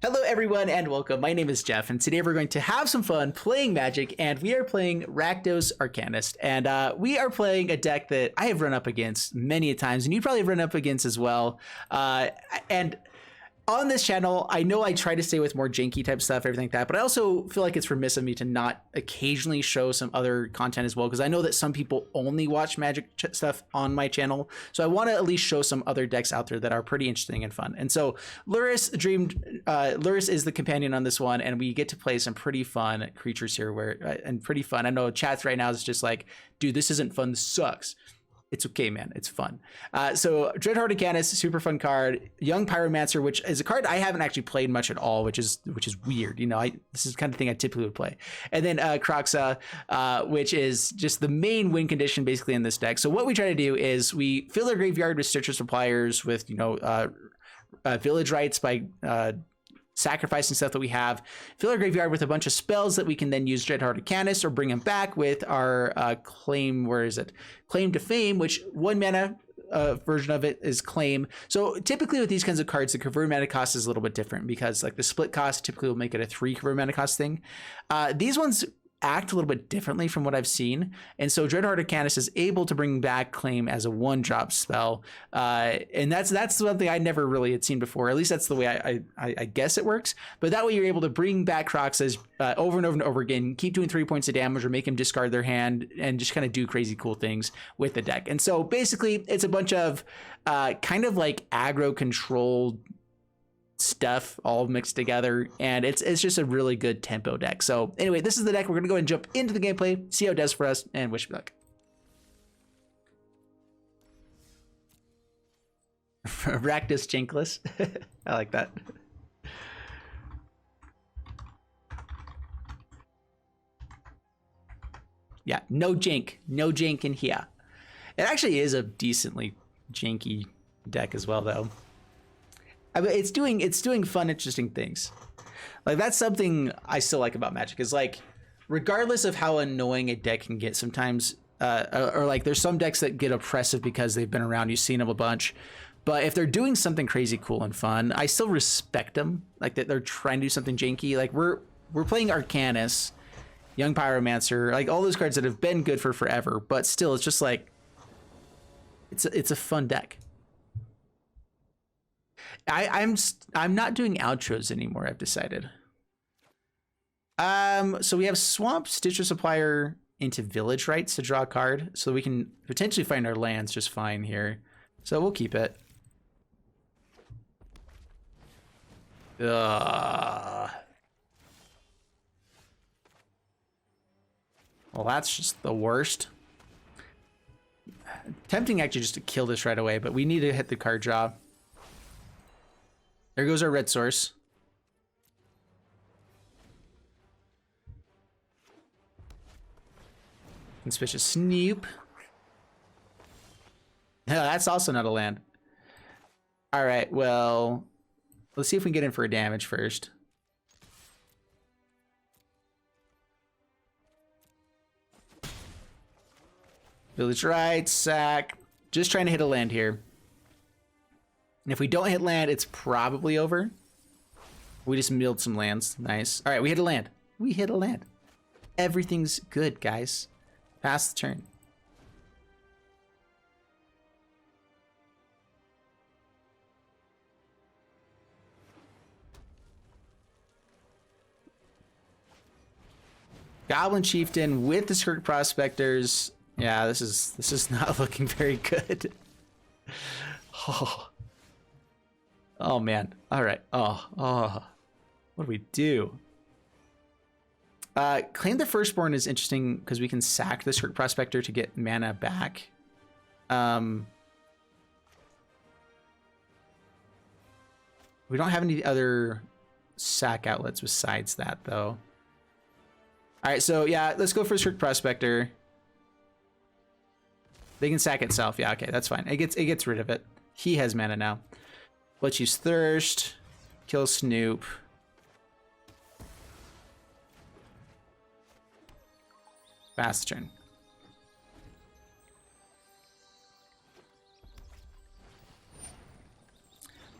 Hello everyone and welcome. My name is Jeff and today we're going to have some fun playing Magic, and we are playing Rakdos Arcanist, and we are playing a deck that I have run up against many a times and you probably have run up against as well. And on this channel, I know I try to stay with more janky type stuff, everything like that, but I also feel like it's remiss of me to not occasionally show some other content as well, because I know that some people only watch Magic stuff on my channel. So I want to at least show some other decks out there that are pretty interesting and fun. And so Lurrus is the companion on this one, and we get to play some pretty fun creatures here and pretty fun. I know chats right now is just like, dude, this isn't fun, this sucks. It's okay, man. It's fun. So Dreadhorde Arcanist, super fun card. Young Pyromancer, which is a card I haven't actually played much at all, which is weird. You know, this is the kind of thing I typically would play. And then Kroxa, which is just the main win condition basically in this deck. So what we try to do is we fill our graveyard with Citrus Suppliers, with Village Rites by sacrificing stuff that we have, fill our graveyard with a bunch of spells that we can then use Dreadhorde Arcanist or bring them back with our claim to Fame, which 1 mana version of it is claim. So typically with these kinds of cards, the convert mana cost is a little bit different, because like the split cost typically will make it a 3 convert mana cost thing. These ones act a little bit differently from what I've seen, and so Dreadhorde Arcanist is able to bring back claim as a 1-drop spell, and that's something I never really had seen before. At least that's the way I guess it works. But that way you're able to bring back Kroxas over and over and over again, keep doing 3 points of damage or make him discard their hand, and just kind of do crazy cool things with the deck. And so basically it's a bunch of kind of like aggro controlled stuff all mixed together, and it's just a really good tempo deck. So anyway, this is the deck. We're gonna go ahead and jump into the gameplay, see how it does for us, and wish me luck. Rakdos Jinkless. I like that. Yeah, no jank in here. It actually is a decently janky deck as well, though. I mean, it's doing fun, interesting things. Like, that's something I still like about Magic, is like, regardless of how annoying a deck can get sometimes, or like there's some decks that get oppressive because they've been around, you've seen them a bunch, but if they're doing something crazy cool and fun, I still respect them. Like, that they're trying to do something janky. Like we're playing Arcanist, Young Pyromancer, like all those cards that have been good for forever, but still it's just like, it's a fun deck. I'm not doing outros anymore, I've decided. So we have Swamp Stitcher Supplier into Village Rites to draw a card, so we can potentially find our lands just fine here. So we'll keep it. Well, that's just the worst. Tempting actually just to kill this right away, but we need to hit the card draw. There goes our red source. Conspicuous Snoop. No, that's also not a land. All right, well, let's see if we can get in for a damage first. Village Rites, sack. Just trying to hit a land here. And if we don't hit land, it's probably over. We just milled some lands. Nice. All right, we hit a land. We hit a land. Everything's good, guys. Pass the turn. Goblin Chieftain with the Skirk Prospectors. Yeah, this is not looking very good. Oh man. All right. Oh. What do we do? Claim the Firstborn is interesting because we can sack the Skirk Prospector to get mana back. We don't have any other sack outlets besides that, though. All right, so yeah, let's go for Skirk Prospector. They can sack itself. Yeah, okay, that's fine. It gets rid of it. He has mana now. Let's use Thirst. Kill Snoop. Fast turn.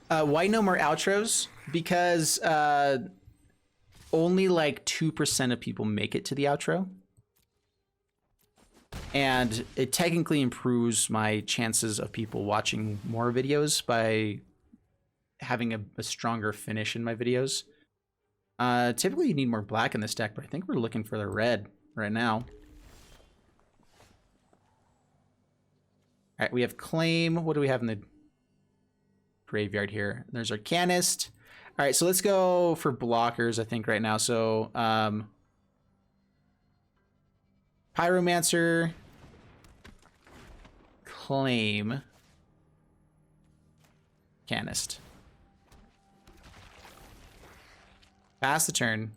Why no more outros? because only like 2% of people make it to the outro. And it technically improves my chances of people watching more videos by having a stronger finish in my videos. Typically you need more black in this deck, but I think we're looking for the red right now. All right, we have Claim. What do we have in the graveyard here? There's Arcanist. All right, so let's go for blockers, I think, right now. So, Pyromancer, Claim, Arcanist. Pass the turn.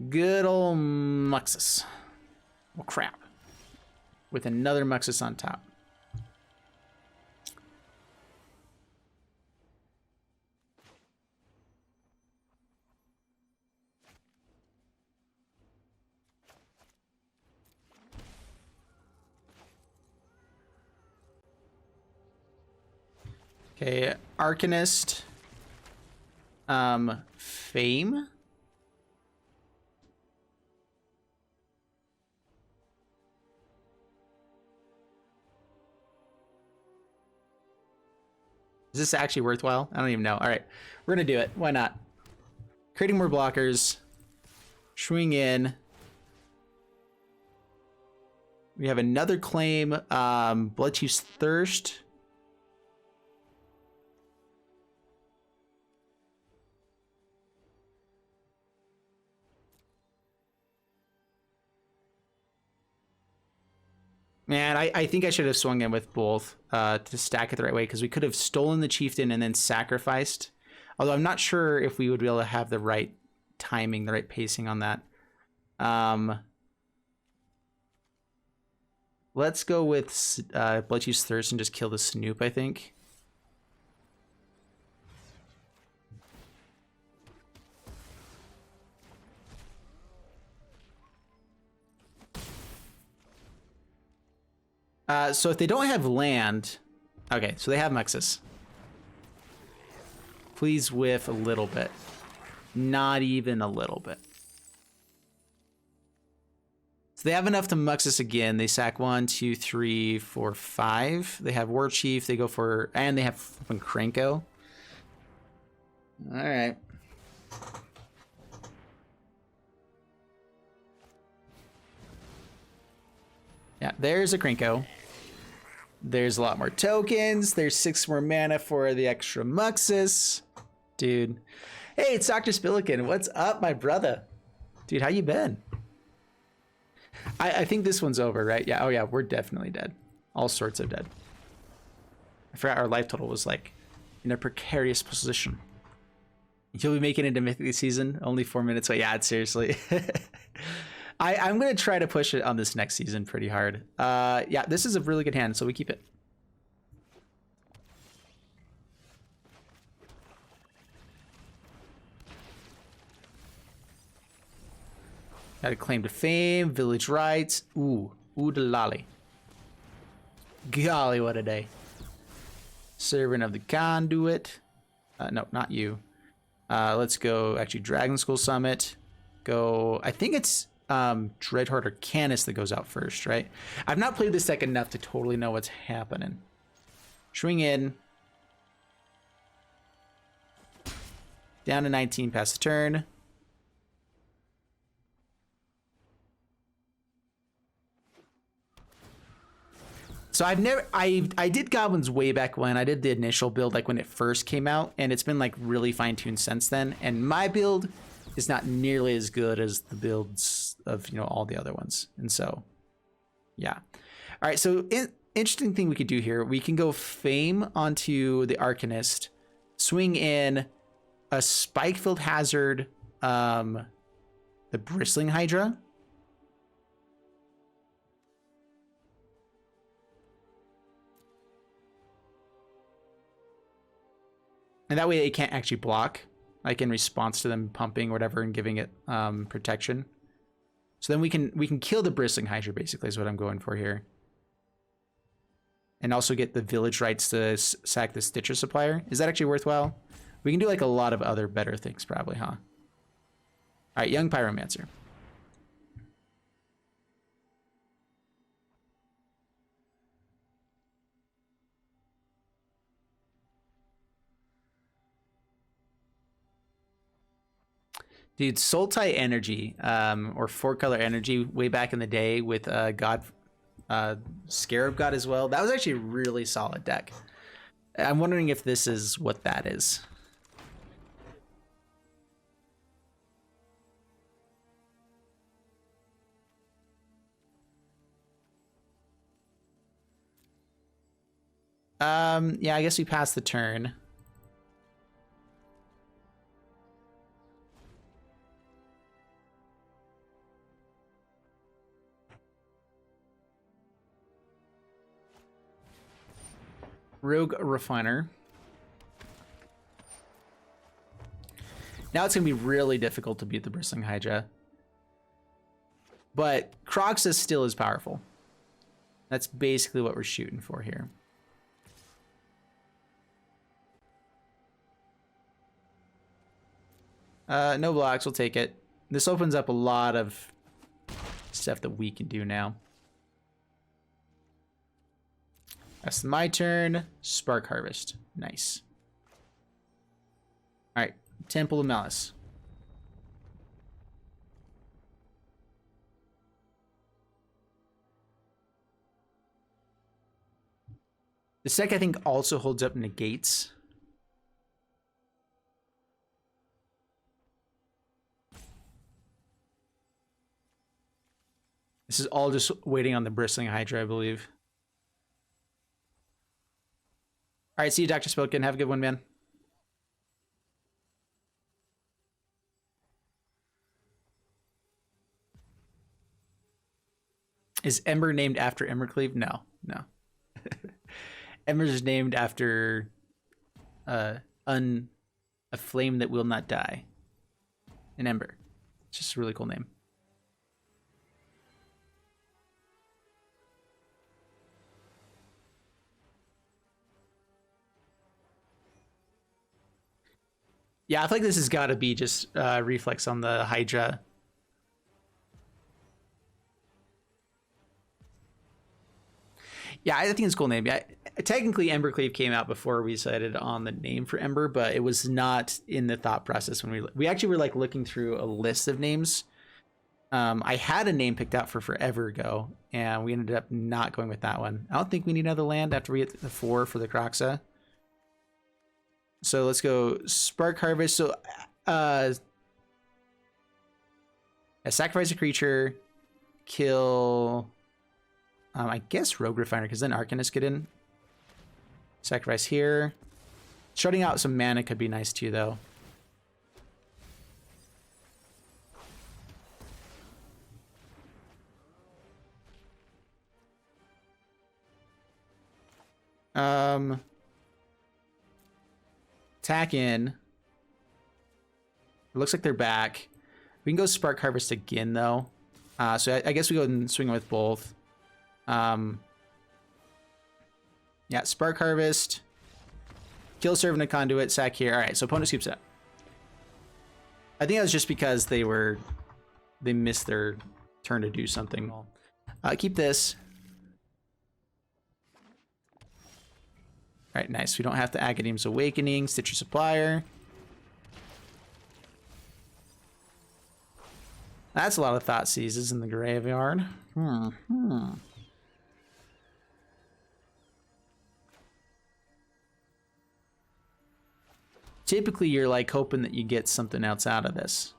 Good old Muxus. Oh, crap. With another Muxus on top. Okay, Arcanist. Fame. Is this actually worthwhile? I don't even know. All right, we're gonna do it. Why not? Creating more blockers. Swing in. We have another Claim. Bloodchief's Thirst. Man, I think I should have swung in with both to stack it the right way, because we could have stolen the Chieftain and then sacrificed. Although I'm not sure if we would be able to have the right timing, the right pacing on that. Let's go with Bloodchief's Thirst and just kill the Snoop, I think. So if they don't have land... Okay, so they have Muxus. Please whiff a little bit. Not even a little bit. So they have enough to Muxus again. They sack 1, 2, 3, 4, 5. They have War Chief. They go for... And they have flipping Krenko. Alright. Yeah, there's a Krenko. There's a lot more tokens. There's 6 more mana for the extra Muxus. Dude. Hey, it's Dr. Spillikin. What's up, my brother? Dude, how you been? I think this one's over, right? Yeah, oh yeah, we're definitely dead. All sorts of dead. I forgot our life total was like in a precarious position. You'll be making it into Mythic season, only 4 minutes away. Yeah, seriously. I'm going to try to push it on this next season pretty hard. Yeah, this is a really good hand, so we keep it. Got a Claim to Fame, Village Rites. Ooh, oodalali. Golly, what a day. Servant of the Conduit. No, not you. Let's go, actually, Dragon School Summit. Go, I think it's Dreadheart or Arcanist that goes out first, right? I've not played this deck enough to totally know what's happening. Swing in. Down to 19, pass the turn. So I did Goblins way back when. I did the initial build like when it first came out, and it's been like really fine-tuned since then. And my build is not nearly as good as the builds of, you know, all the other ones. And so, yeah. All right, so interesting thing we could do here. We can go Fame onto the Arcanist, swing in a Spike-Filled Hazard, the Bristling Hydra. And that way it can't actually block, like in response to them pumping or whatever and giving it protection. So then we can kill the Bristling Hydra, basically, is what I'm going for here. And also get the village rights to sack the Stitcher Supplier. Is that actually worthwhile? We can do like a lot of other better things probably, huh? All right, Young Pyromancer. Dude, Sultai Energy, or 4-color Energy, way back in the day with God, Scarab God as well. That was actually a really solid deck. I'm wondering if this is what that is. Yeah, I guess we passed the turn. Rogue Refiner. Now it's going to be really difficult to beat the Bristling Hydra. But Croxus still is powerful. That's basically what we're shooting for here. No blocks, we'll take it. This opens up a lot of stuff that we can do now. That's my turn. Spark Harvest. Nice. All right, Temple of Malice. This deck, I think, also holds up negates. This is all just waiting on the Bristling Hydra, I believe. All right, see you, Dr. Spilkin. Have a good one, man. Is Ember named after Embercleave? No, no. Ember's is named after a flame that will not die. An Ember. It's just a really cool name. Yeah, I think this has got to be just reflex on the Hydra. Yeah, I think it's a cool name. Yeah, technically, Embercleave came out before we decided on the name for Ember, but it was not in the thought process when we actually were like looking through a list of names. I had a name picked out for forever ago, and we ended up not going with that one. I don't think we need another land after we get the 4 for the Croxa. So let's go Spark Harvest. So, sacrifice a creature, kill, I guess Rogue Refiner, because then Arcanist get in. Sacrifice here. Shutting out some mana could be nice too, though. Attack in. It looks like they're back. We can go Spark Harvest again, though. So I guess we go and swing with both. Yeah, Spark Harvest. Kill Servant of Conduit, sack here. All right, so opponent scoops up. I think that was just because they missed their turn to do something. Keep this. All right, nice. We don't have to Academ's Awakening, Stitcher Supplier. That's a lot of Thought Seizes in the graveyard. Typically, you're like hoping that you get something else out of this.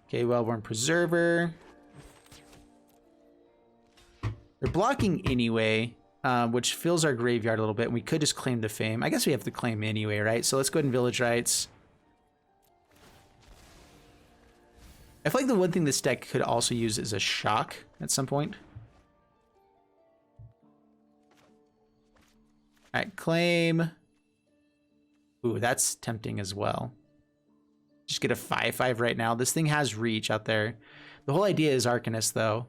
Okay, Wellborn Preserver. They're blocking anyway, which fills our graveyard a little bit. And we could just claim the Fame. I guess we have to claim anyway, right? So let's go ahead and Village Rights. I feel like the one thing this deck could also use is a Shock at some point. All right, claim. Ooh, that's tempting as well. Just get a 5/5 right now. This thing has reach out there. The whole idea is Arcanist, though.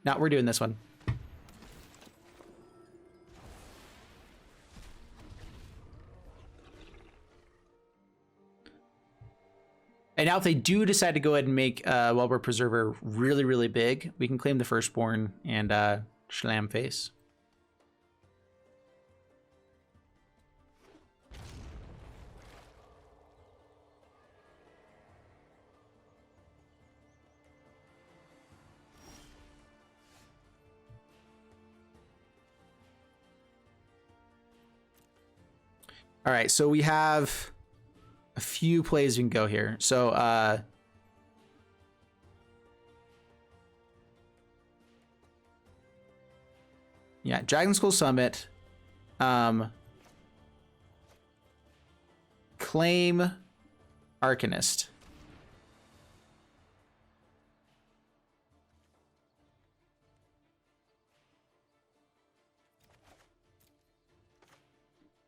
No, we're doing this one. And now if they do decide to go ahead and make Wellbore Preserver really, really big, we can claim the Firstborn and Schlam face. All right, so we have a few plays we can go here. So yeah, Dragon Skull Summit. Claim Arcanist.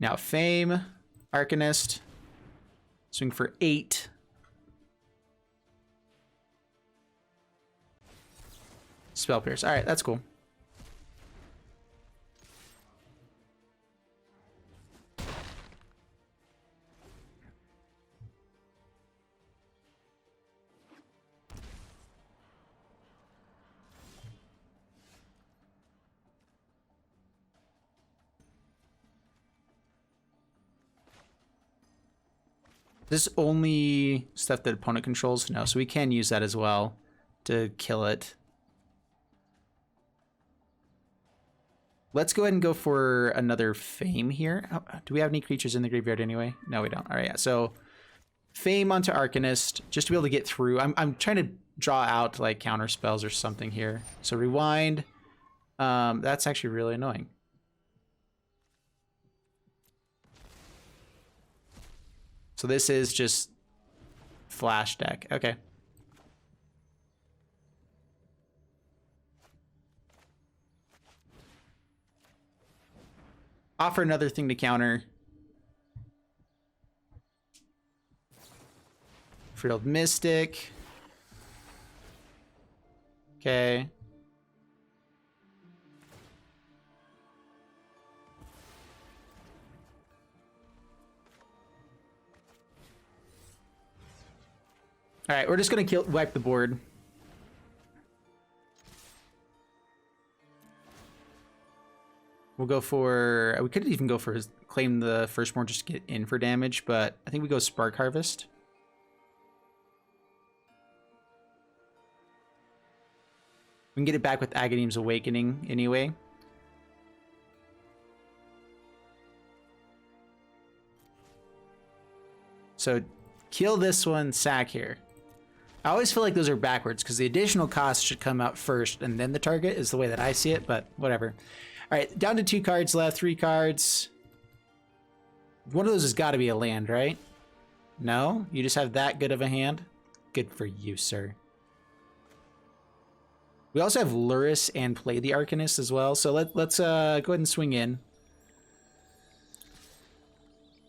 Now Fame, Arcanist. Swing for 8. Spell Pierce. All right, that's cool. This only stuff that opponent controls? No, so we can use that as well to kill it. Let's go ahead and go for another Fame here. Oh, do we have any creatures in the graveyard anyway? No, we don't. All right, yeah. So Fame onto Arcanist just to be able to get through. I'm trying to draw out like counter spells or something here. So Rewind. That's actually really annoying. So this is just flash deck. Okay. Offer another thing to counter. Frilled Mystic. Okay. All right, we're just gonna wipe the board. We'll go for. We could even go for claim the Firstborn just to get in for damage, but I think we go Spark Harvest. We can get it back with Agadeem's Awakening anyway. So kill this one, sack here. I always feel like those are backwards because the additional cost should come out first and then the target is the way that I see it, but whatever. All right, down to 2 cards left, 3 cards. One of those has got to be a land, right? No? You just have that good of a hand? Good for you, sir. We also have Lurrus and Play the Arcanist as well, so let's go ahead and swing in.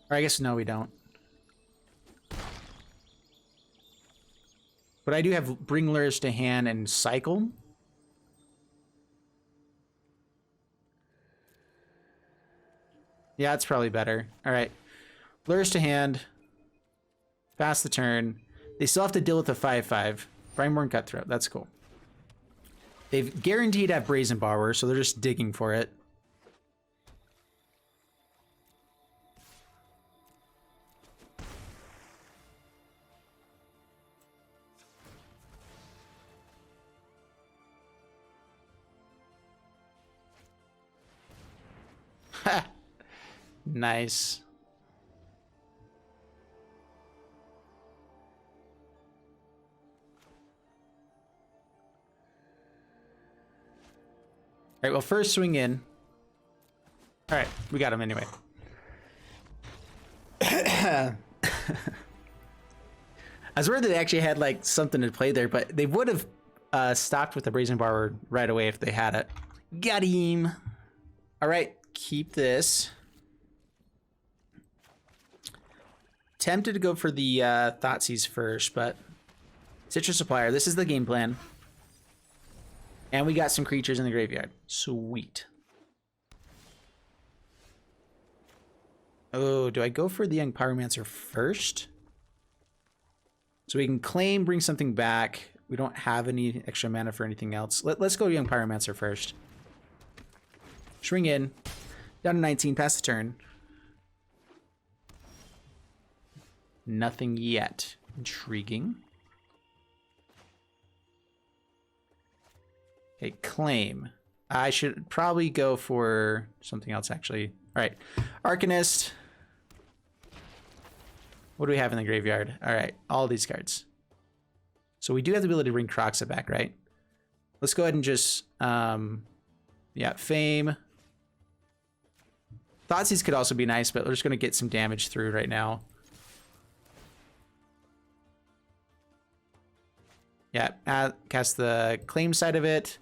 Or I guess no, we don't. But I do have Bring Lurrus to hand and Cycle. Yeah, it's probably better. All right. Lurrus to hand. Pass the turn. They still have to deal with the 5/5. Brineborn Cutthroat. That's cool. They've guaranteed to have Brazen Borrower, so they're just digging for it. Ha! Nice. All right, well, first swing in. All right, we got him anyway. I was worried that they actually had like something to play there, but they would have stocked with the Brazen Borrower right away if they had it. Got him. All right, keep this. tempted to go for the Thoughtseize first, but Citrus Supplier, this is the game plan. And we got some creatures in the graveyard. Sweet. Oh, do I go for the Young Pyromancer first? So we can claim, bring something back. We don't have any extra mana for anything else. Let's go Young Pyromancer first. Swing in. Down to 19, pass the turn. Nothing yet. Intriguing. Okay, claim. I should probably go for something else, actually. All right, Arcanist. What do we have in the graveyard? All right, all these cards. So we do have the ability to bring Kroxa back, right? Let's go ahead and just, yeah, Fame. Thoughtseize could also be nice, but we're just going to get some damage through right now. Yeah, cast the claim side of it.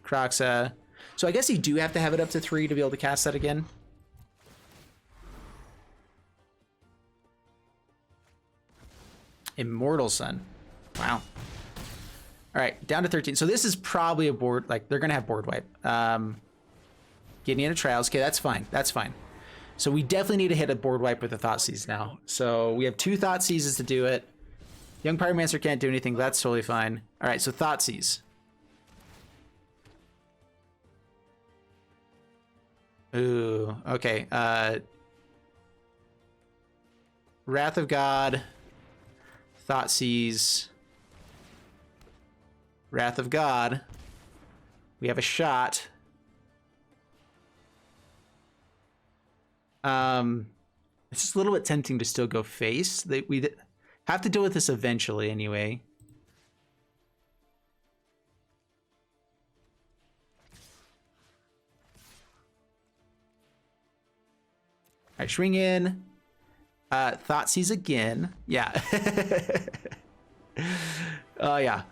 Kroxa. So I guess you do have to have it up to 3 to be able to cast that again. Immortal Sun. Wow. All right, down to 13. So this is probably a board, like they're going to have board wipe. Getting into trials. Okay, that's fine. That's fine. So we definitely need to hit a board wipe with the Thoughtseize now. So we have 2 Thoughtseizes to do it. Young Pyromancer can't do anything. That's totally fine. All right, so Thoughtseize. Ooh, okay. Wrath of God. Thoughtseize. Wrath of God. We have a shot. It's just a little bit tempting to still go face. We have to deal with this eventually anyway. All right, swing in. Thoughtseize again. Yeah. Oh, yeah.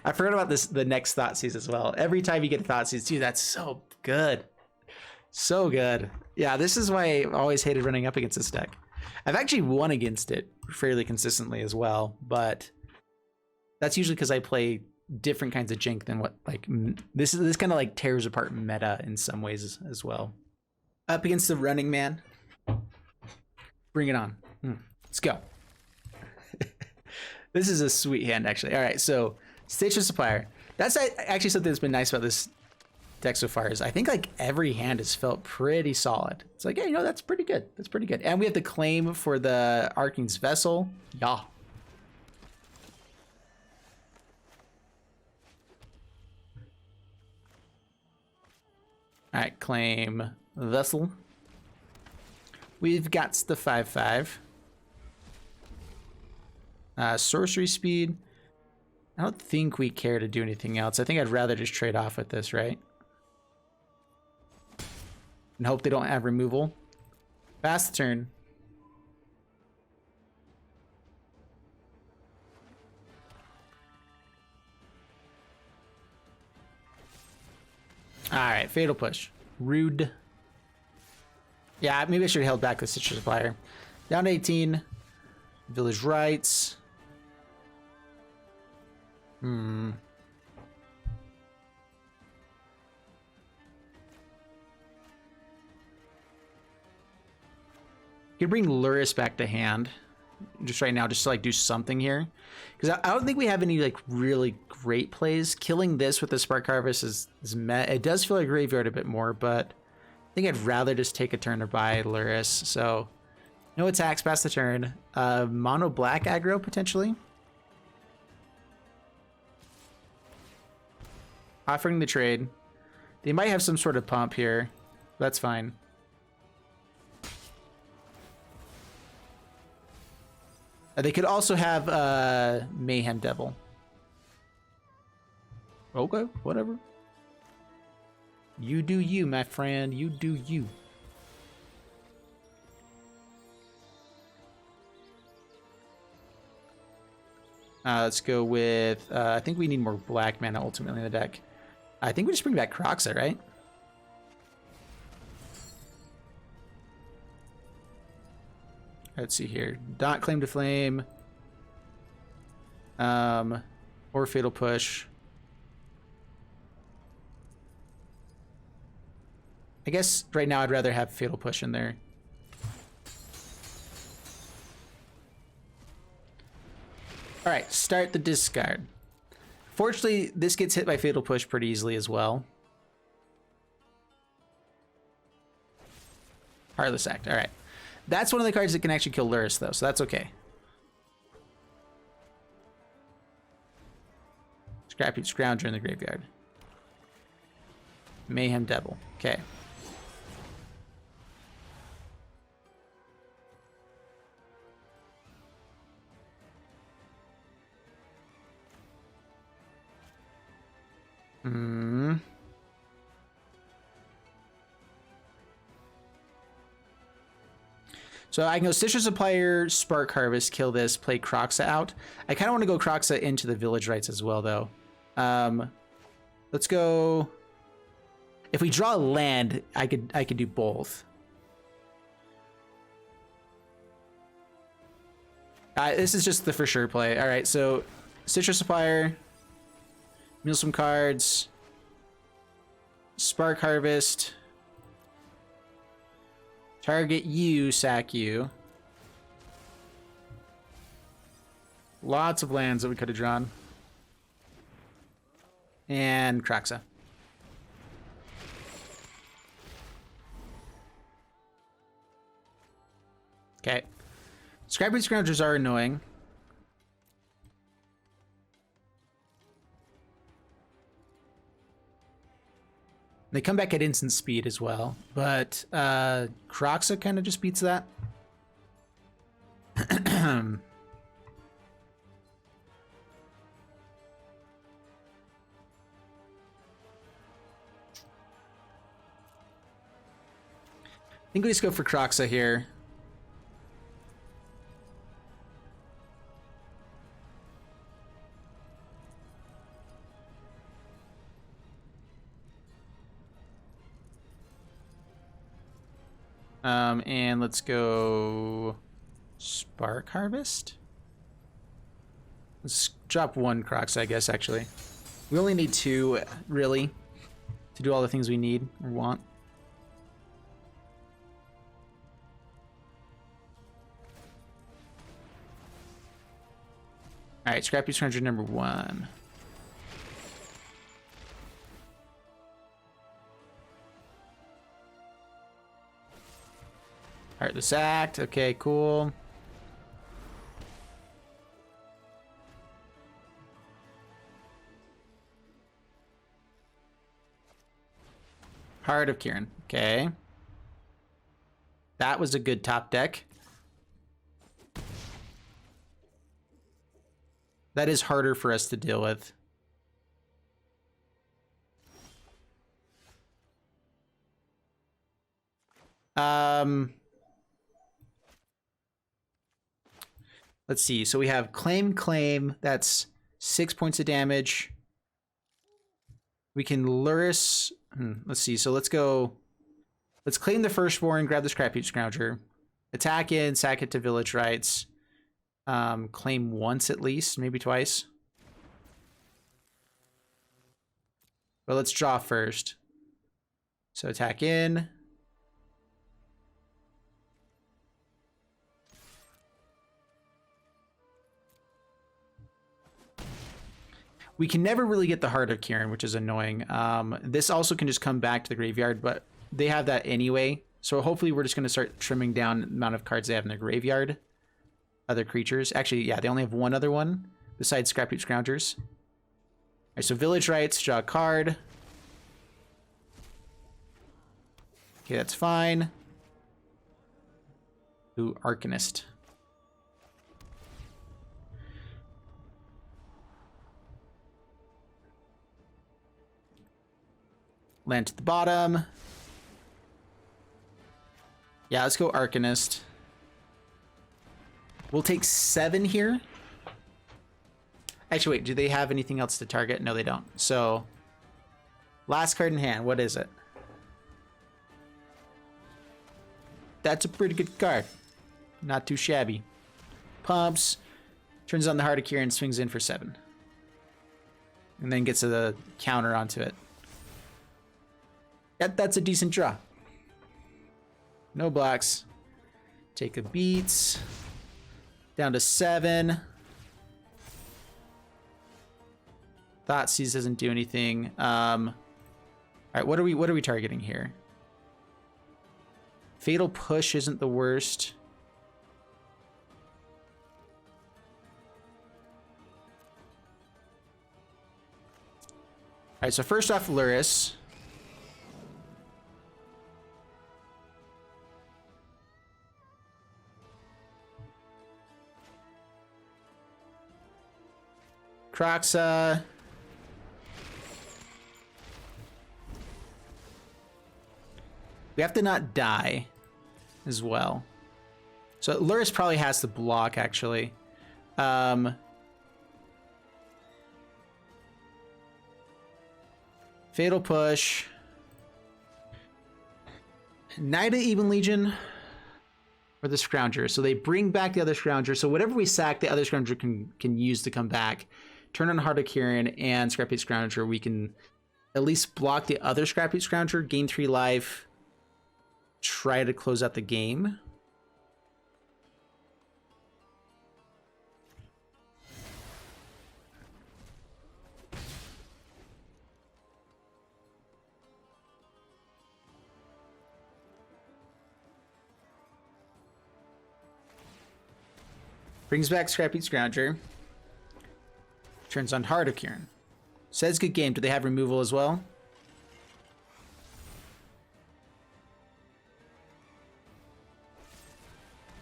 I forgot about this, the next Thoughtseize as well. Every time you get a Thoughtseize, dude, that's so good. So good. Yeah, this is why I always hated running up against this deck. I've actually won against it fairly consistently as well, but that's usually because I play different kinds of jank than what, like, this kind of like tears apart meta in some ways as well. Up against the Running Man. Bring it on. Let's go. This is a sweet hand, actually. All right, so Citrus Supplier. That's actually something that's been nice about this deck so far is I think like every hand has felt pretty solid. It's like, yeah, you know, that's pretty good. That's pretty good. And we have the claim for the Arcanist Vessel. Yeah. All right, claim Vessel. We've got the 5/5. Sorcery speed. I don't think we care to do anything else. I think I'd rather just trade off with this, right? And hope they don't have removal. Pass the turn. All right, Fatal Push. Rude. Yeah, maybe I should have held back the Citrus Supplier. Down to 18. Village Rites. You can bring Lurrus back to hand just right now, just to like do something here, because I don't think we have any like really great plays. Killing this with the Spark Harvest is it does feel like graveyard a bit more, but I think I'd rather just take a turn to buy Lurrus. So no attacks, pass the turn. Mono black aggro potentially. Offering the trade. They might have some sort of pump here. That's fine. They could also have Mayhem Devil. Okay, whatever. You do you, my friend. You do you. Let's go with... I think we need more black mana ultimately in the deck. I think we just bring back Kroxa, right? Let's see here. Not claim to flame. Or fatal push. I guess right now I'd rather have fatal push in there. All right, start the discard. Fortunately, this gets hit by fatal push pretty easily as well. Heartless Act. All right. That's one of the cards that can actually kill Lurrus, though, so that's okay. Scrappy Scrounger in the graveyard. Mayhem Devil. Okay. So I can go Citrus Supplier, Spark Harvest, kill this, play Kroxa out. I kind of want to go Kroxa into the Village Rites as well, though. Let's go. If we draw land, I could do both. This is just the for sure play. All right, so Citrus Supplier, mill some cards, Spark Harvest. Target you, sack you. Lots of lands that we could have drawn. And Kroxa. Okay. Scrappy Scroungers are annoying. They come back at instant speed as well, but Kroxa kind of just beats that. I think we just go for Kroxa here. And let's go Spark Harvest. Let's drop one Kroxa, I guess, actually. We only need two, really, to do all the things we need or want. All right, Scrappy Scrounger number 1. Heartless Act. Okay, cool. Heart of Kieran. Okay. That was a good top deck. That is harder for us to deal with. Let's see. So we have claim. That's 6 points of damage. We can Lurrus. Let's see. So let's go. Let's claim the Firstborn, grab the Scrappy Scrounger, attack in, sack it to Village Rites. Claim once at least, maybe twice. But let's draw first. So attack in. We can never really get the Heart of Kieran, which is annoying. This also can just come back to the graveyard, but they have that anyway. So hopefully we're just going to start trimming down the amount of cards they have in their graveyard. Other creatures. Actually, yeah, they only have one other one besides Scrappy Scroungers. All right, so Village Rites, draw a card. Okay, that's fine. Ooh, Arcanist. Land to the bottom. Yeah, let's go Arcanist. We'll take 7 here. Actually, wait, do they have anything else to target? No, they don't. So, last card in hand, what is it? That's a pretty good card. Not too shabby. Pumps. Turns on the Heart of Kieran and swings in for 7. And then gets a counter onto it. That's a decent draw. No blocks. Take a beats. Down to 7. Thoughtseize doesn't do anything. All right, what are we targeting here? Fatal Push isn't the worst. All right, so first off, Lurrus. Croxa. We have to not die as well. So Lurrus probably has to block, actually. Fatal Push. Knight of Even Legion. Or the Scrounger. So they bring back the other Scrounger. So whatever we sack, the other Scrounger can use to come back. Turn on Heart of Kieran and Scrappy Scrounger. We can at least block the other Scrappy Scrounger, gain 3 life, try to close out the game. Brings back Scrappy Scrounger. Turns on Heart of Kieran. Says good game. Do they have removal as well?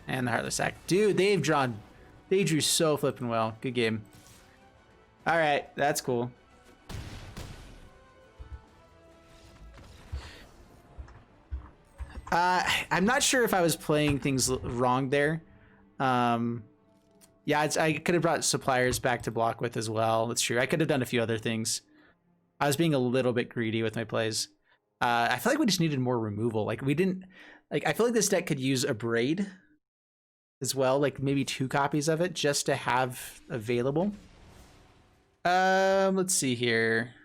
And the Heartless Sack. Dude, they drew so flippin' well. Good game. Alright, that's cool. I'm not sure if I was playing things wrong there. Yeah, I could have brought suppliers back to block with as well. That's true. I could have done a few other things. I was being a little bit greedy with my plays. I feel like we just needed more removal. Like we didn't, like I feel like this deck could use a Braid as well, like maybe 2 copies of it just to have available. Let's see here.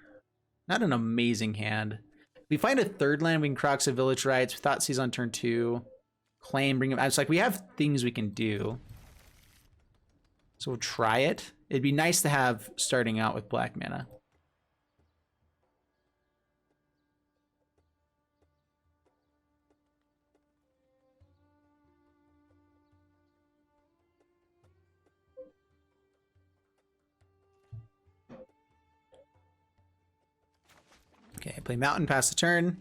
Not an amazing hand. If we find a 3rd land, we can Croxa Village Rites. We thought Thoughtseize on turn 2. Claim, bring him. It's like we have things we can do. So we'll try it. It'd be nice to have starting out with black mana. Okay, play Mountain, pass the turn.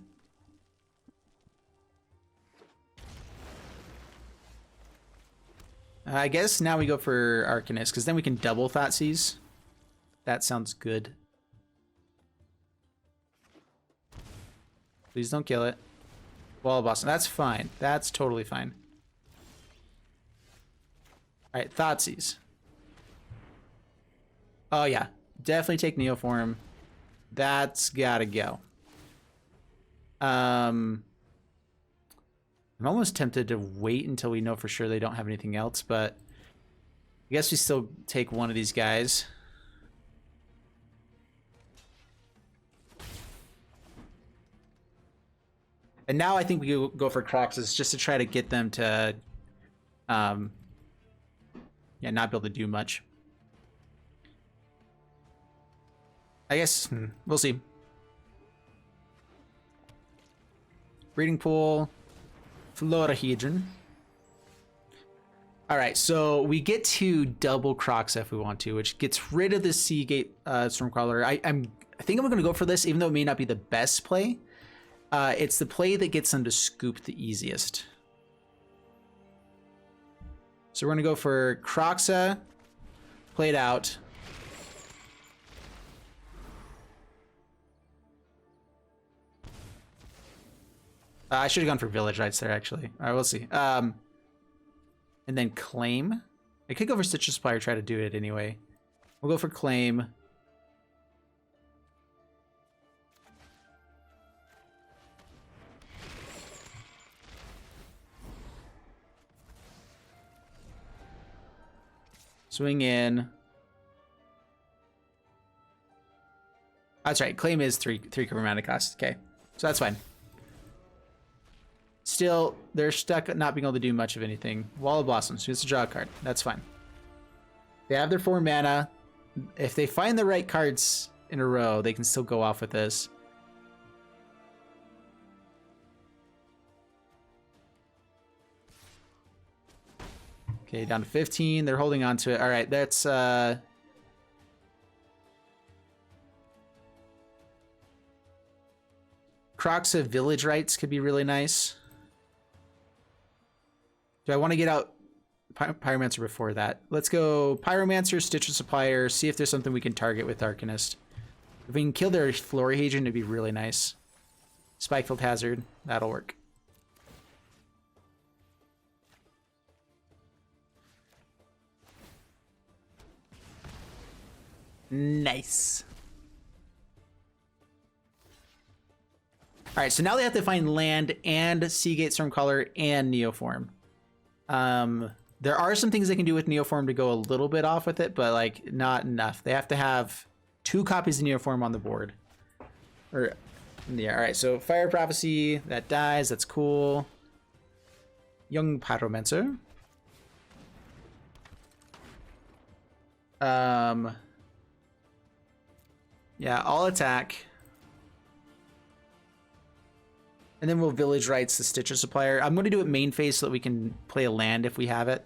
I guess now we go for Arcanist, because then we can double Thoughtseize. That sounds good. Please don't kill it. Wall of Boston. That's fine. That's totally fine. Alright, Thoughtseize. Oh yeah. Definitely take Neoform. That's gotta go. I'm almost tempted to wait until we know for sure they don't have anything else, but I guess we still take one of these guys. And now I think we go for Croxes just to try to get them to, yeah, not be able to do much. I guess, we'll see. Breeding Pool. Florahedron. Alright, so we get to double Croxa if we want to, which gets rid of the Seagate Stormcrawler. I think I'm going to go for this, even though it may not be the best play. It's the play that gets them to scoop the easiest. So we're going to go for Croxa, play it out. I should have gone for Village Rites there, actually. All right, we'll see. And then Claim. I could go for Stitch Supplier, try to do it anyway. We'll go for Claim. Swing in. That's right. Claim is three cover mana cost. Okay, so that's fine. Still, they're stuck not being able to do much of anything. Wall of Blossoms. So it's a draw a card. That's fine. They have their 4 mana. If they find the right cards in a row, they can still go off with this. Okay, down to 15. They're holding on to it. All right, that's Crocs of Village Rites could be really nice. Do I want to get out Pyromancer before that? Let's go Pyromancer, Stitcher Supplier, see if there's something we can target with Arcanist. If we can kill their Flurry Agent, it'd be really nice. Spikefield Hazard, that'll work. Nice. All right, so now they have to find land and Seagate Stormcaller and Neoform. There are some things they can do with Neoform to go a little bit off with it, but like not enough. They have to have 2 copies of Neoform on the board. Or yeah, all right. So Fire Prophecy that dies. That's cool. Young Pyromancer. Yeah, I'll attack. And then we'll Village Rites the Stitcher Supplier. I'm going to do it main phase so that we can play a land if we have it.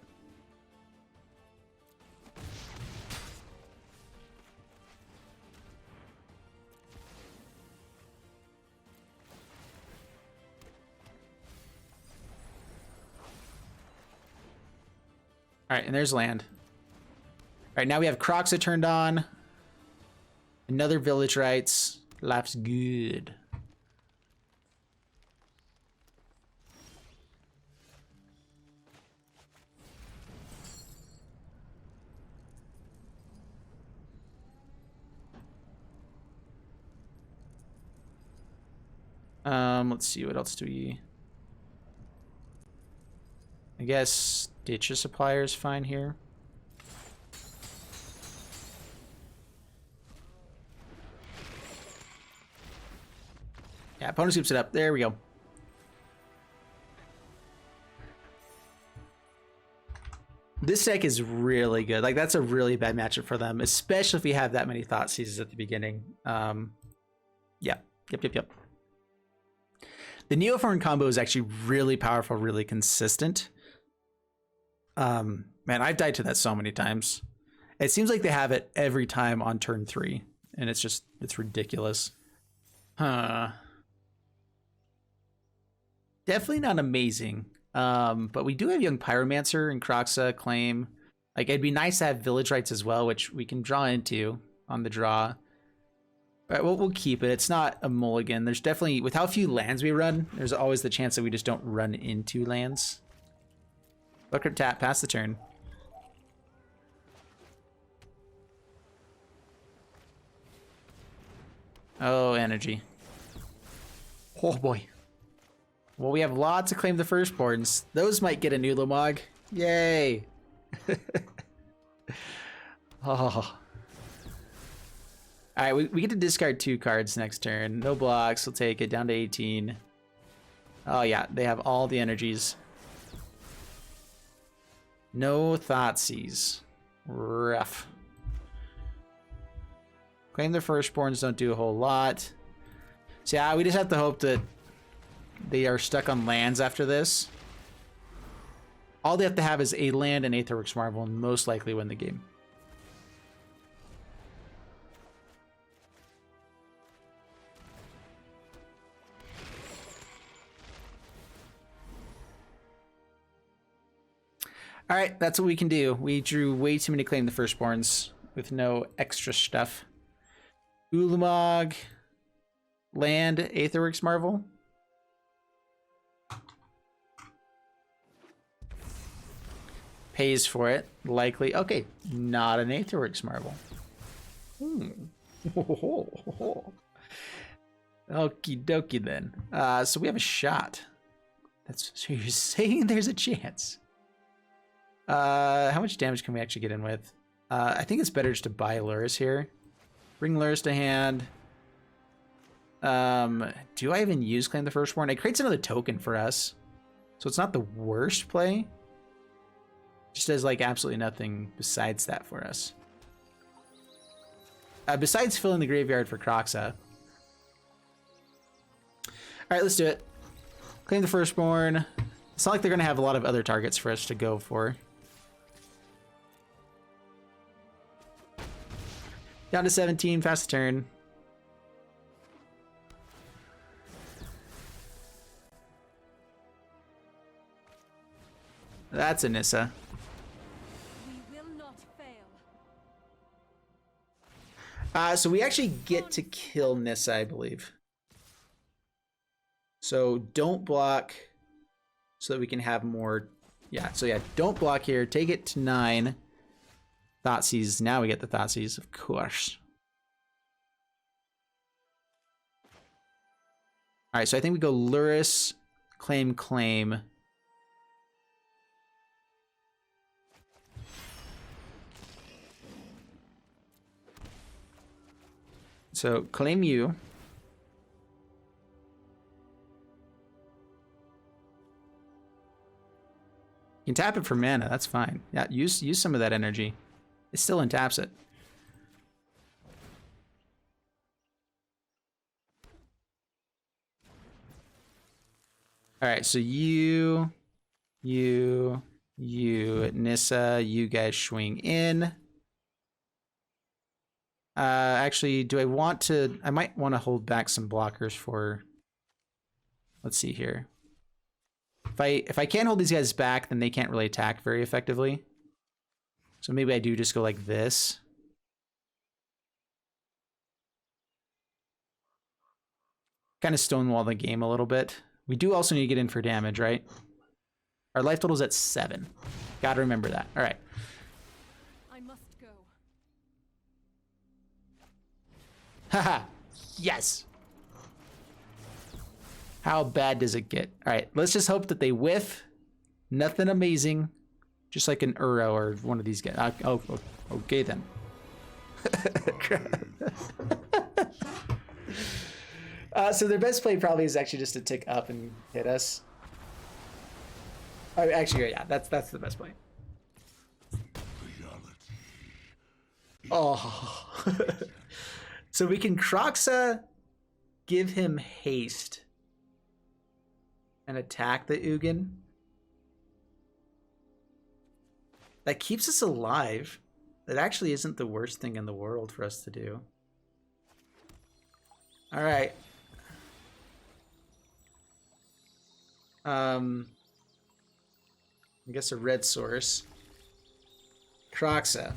All right, and there's land. All right, now we have Croxa turned on. Another Village Rites. Life's good. Let's see, what else do we... I guess Stitcher Supplier is fine here. Yeah, opponent scoops it up. There we go. This deck is really good. Like, that's a really bad matchup for them, especially if we have that many Thought Seizes at the beginning. Yeah. Yep. The Neoform combo is actually really powerful, really consistent. Man, I've died to that so many times. It seems like they have it every time on turn 3, and it's ridiculous. Definitely not amazing. But we do have Young Pyromancer and Croxa claim. Like, it'd be nice to have Village Rites as well, which we can draw into on the draw. But we'll keep it. It's not a mulligan. There's definitely, with how few lands we run, there's always the chance that we just don't run into lands. Look, tap, pass the turn. Oh, energy. Oh boy. Well, we have lots of Claim the Firstborns. Those might get a new Lomog. Yay! Oh. Alright, we get to discard 2 cards next turn. No blocks, we'll take it down to 18. Oh yeah, they have all the energies. No Thoughtseize. Rough. Claim the Firstborns don't do a whole lot. So yeah, we just have to hope that they are stuck on lands after this. All they have to have is a land and Aetherworks Marvel and most likely win the game. All right, that's what we can do. We drew way too many Claim the Firstborns with no extra stuff. Ulamog, land, Aetherworks Marvel. Pays for it, likely. Okay, not an Aetherworks Marvel. Okie dokie then. So we have a shot. So you're saying there's a chance. How much damage can we actually get in with? I think it's better just to buy Lurrus here. Bring Lurrus to hand. Do I even use Claim the Firstborn? It creates another token for us, so it's not the worst play. Just does like absolutely nothing besides that for us. Besides filling the graveyard for Kroxa. Alright, let's do it. Claim the Firstborn. It's not like they're going to have a lot of other targets for us to go for. Down to 17, fast turn. That's a Nissa. We will not fail. So we actually get to kill Nissa, I believe. So don't block so that we can have more. Yeah, so yeah, don't block here. Take it to 9. Thoughtseize. Now we get the Thoughtseize, of course. All right, so I think we go Lurrus, claim, claim. So claim you. You can tap it for mana, that's fine. Yeah, use some of that energy. It still untaps it. Alright, so you, Nissa, you guys swing in. Actually, do I want to... I might want to hold back some blockers for... Let's see here. If I can't hold these guys back, then they can't really attack very effectively. So maybe I do just go like this. Kind of stonewall the game a little bit. We do also need to get in for damage, right? Our life total's at 7. Gotta remember that. All right. I must go. Haha. Yes. How bad does it get? All right, let's just hope that they whiff. Nothing amazing. Just like an Uro or one of these guys. Oh, okay then. So their best play probably is actually just to tick up and hit us. Oh, actually, yeah, that's the best play. Oh. So we can Kroxa, give him haste, and attack the Ugin. That keeps us alive. That actually isn't the worst thing in the world for us to do. All right. I guess a red source. Kroxa.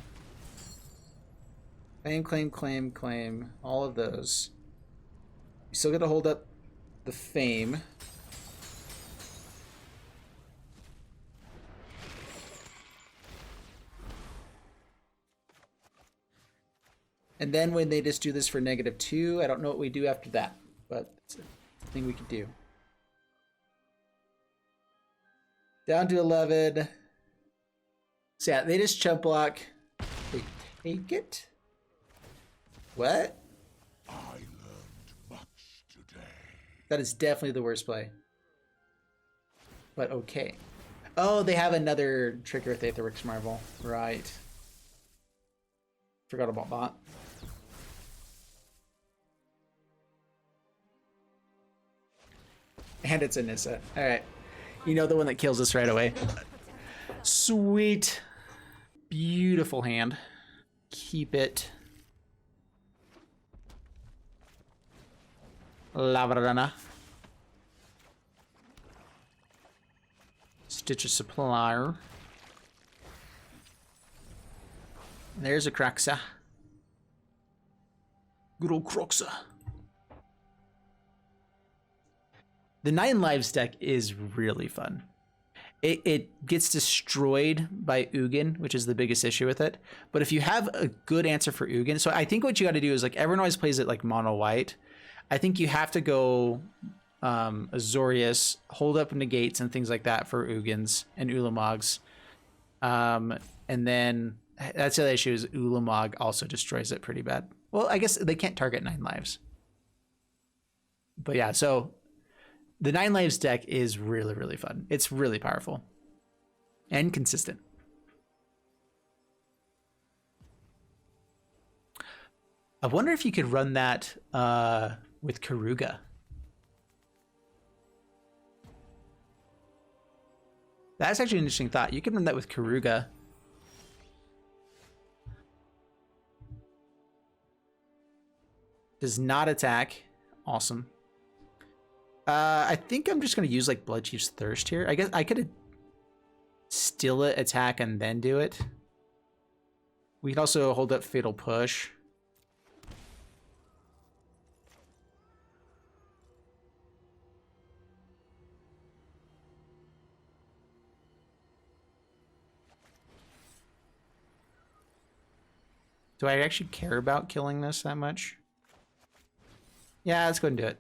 Claim, claim, claim, claim. All of those. You still got to hold up the fame. And then when they just do this for -2, I don't know what we do after that, but it's a thing we could do. Down to 11. So yeah, they just chump block. They take it? What? I learned much today. That is definitely the worst play. But okay. Oh, they have another trigger with Aetherworks Marvel. Right. Forgot about that. And it's a Nissa. Alright. You know, the one that kills us right away. Sweet. Beautiful hand. Keep it. Lavarana. Stitcher Supplier. There's a Kroxa. Good old Kroxa. The 9 lives deck is really fun. It gets destroyed by Ugin, which is the biggest issue with it. But if you have a good answer for Ugin, so I think what you got to do is, like, everyone always plays it like mono white. I think you have to go Azorius, hold up negates and things like that for Ugins and Ulamogs. And then That's the other issue is Ulamog also destroys it pretty bad. Well, I guess they can't target 9 lives. But yeah, so the 9 lives deck is really, really fun. It's really powerful and consistent. I wonder if you could run that with Karuga. That's actually an interesting thought. You can run that with Karuga. Does not attack. Awesome. I think I'm just going to use like Bloodchief's Thirst here. I guess I could steal it, attack, and then do it. We can also hold up Fatal Push. Do I actually care about killing this that much? Yeah, let's go and do it.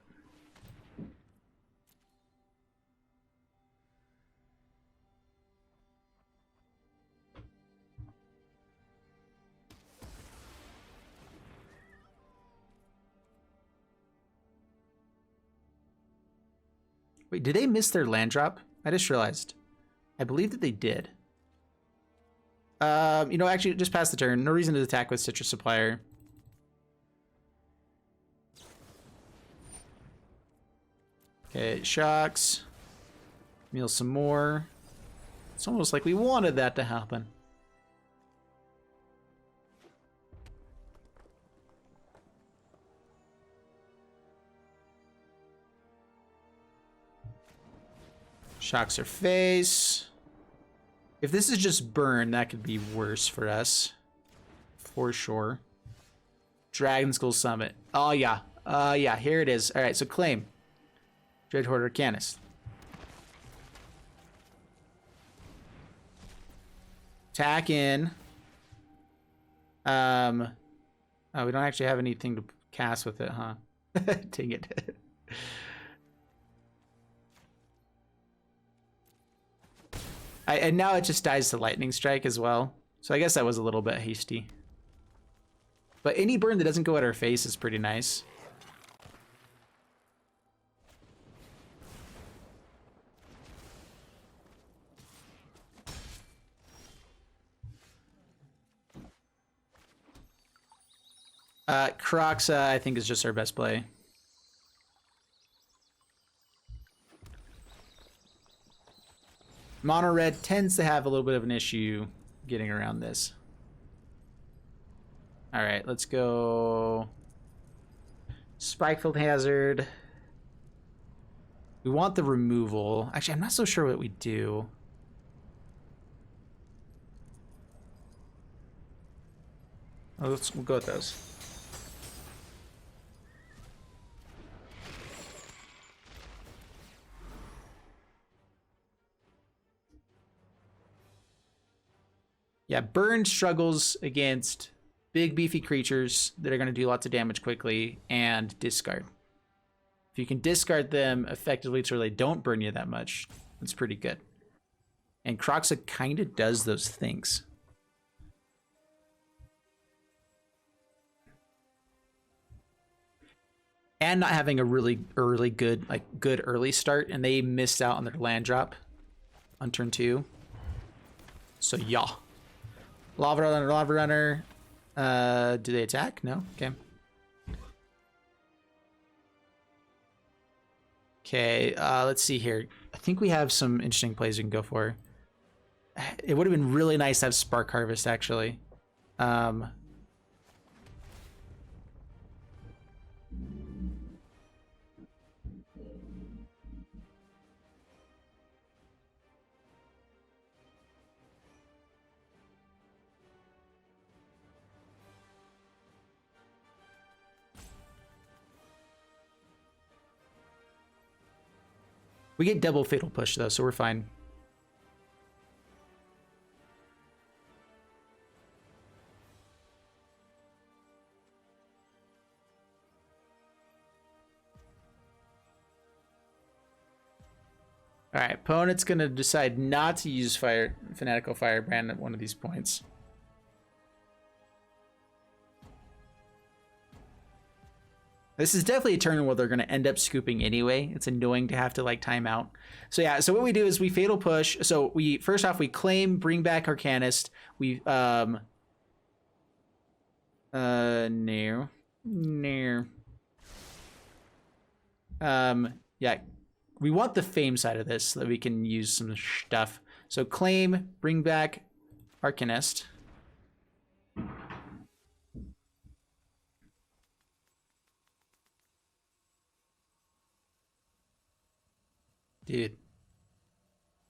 Wait, did they miss their land drop? I just realized. I believe that they did. You know, actually, just pass the turn. No reason to attack with Citrus Supplier. Okay, shocks. Meal some more. It's almost like we wanted that to happen. Shocks her face. If this is just burn, that could be worse for us. For sure. Dragon Skull Summit. Oh, yeah. Yeah, here it is. All right, so claim. Dreadhorde Arcanist. Attack in. Oh, we don't actually have anything to cast with it, huh? Dang it. And now it just dies to Lightning Strike as well. So I guess that was a little bit hasty. But any burn that doesn't go at our face is pretty nice. Croxa, I think, is just our best play. Mono red tends to have a little bit of an issue getting around this. All right, let's go. Spikefield Hazard. We want the removal. Actually, I'm not so sure what we do. Oh, we'll go with those. Yeah, burn struggles against big beefy creatures that are going to do lots of damage quickly and discard. If you can discard them effectively so they don't burn you that much, that's pretty good. And Croxa kind of does those things. And not having a really good early start, and they missed out on their land drop on turn 2. So yeah. Lava Runner, Lava Runner. Do they attack? No? Okay. Okay, let's see here. I think we have some interesting plays we can go for. It would have been really nice to have Spark Harvest, actually. We get double Fatal Push, though, so we're fine. All right, opponent's going to decide not to use Fanatical Firebrand at one of these points. This is definitely a turn where they're going to end up scooping anyway. It's annoying to have to like time out. So yeah, so what we do is we fatal push. So we first off we claim, bring back Arcanist. We no. Yeah, we want the fame side of this so that we can use some stuff. So claim, bring back Arcanist. Dude,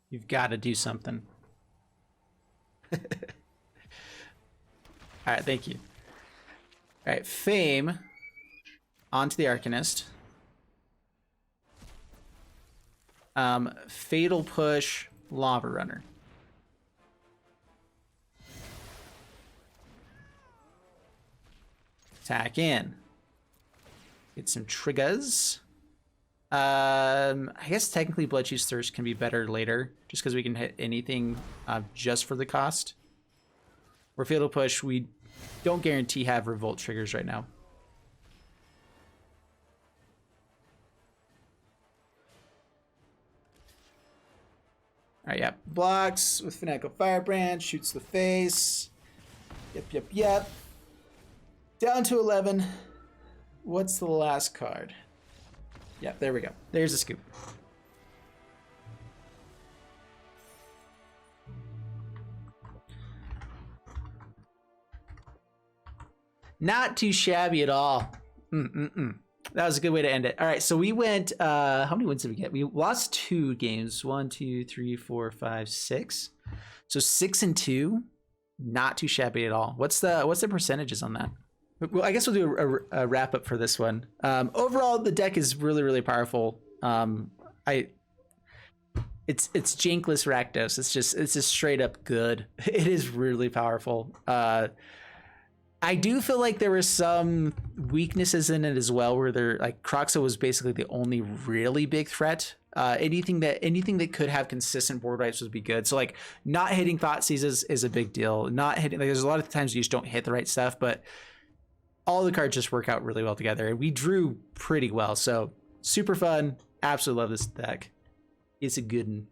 you've got to do something. All right, thank you. All right, fame onto the Arcanist. Fatal push, Lava Runner. Attack in. Get some triggers. I guess technically Bloodchief's Thirst can be better later, just because we can hit anything just for the cost. Or Fatal Push, we don't guarantee have Revolt triggers right now. Alright, yeah. Blocks with Fanatical Firebrand, shoots the face. Yep. Down to 11. What's the last card? Yeah, there we go. There's a scoop. Not too shabby at all. That was a good way to end it. All right, so we went, how many wins did we get? We lost 2 games. 1, 2, 3, 4, 5, 6. So 6-2. Not too shabby at all. What's the percentages on that? Well, I guess we'll do a wrap up for this one. Overall, the deck is really, really powerful. It's jankless Rakdos. It's just straight up good. It is really powerful. I do feel like there were some weaknesses in it as well, where Kroxa was basically the only really big threat. Anything that could have consistent board wipes would be good. So like not hitting Thought Seizes is a big deal. Not hitting, like, there's a lot of times you just don't hit the right stuff, but all the cards just work out really well together. And we drew pretty well. So super fun. Absolutely love this deck. It's a good one.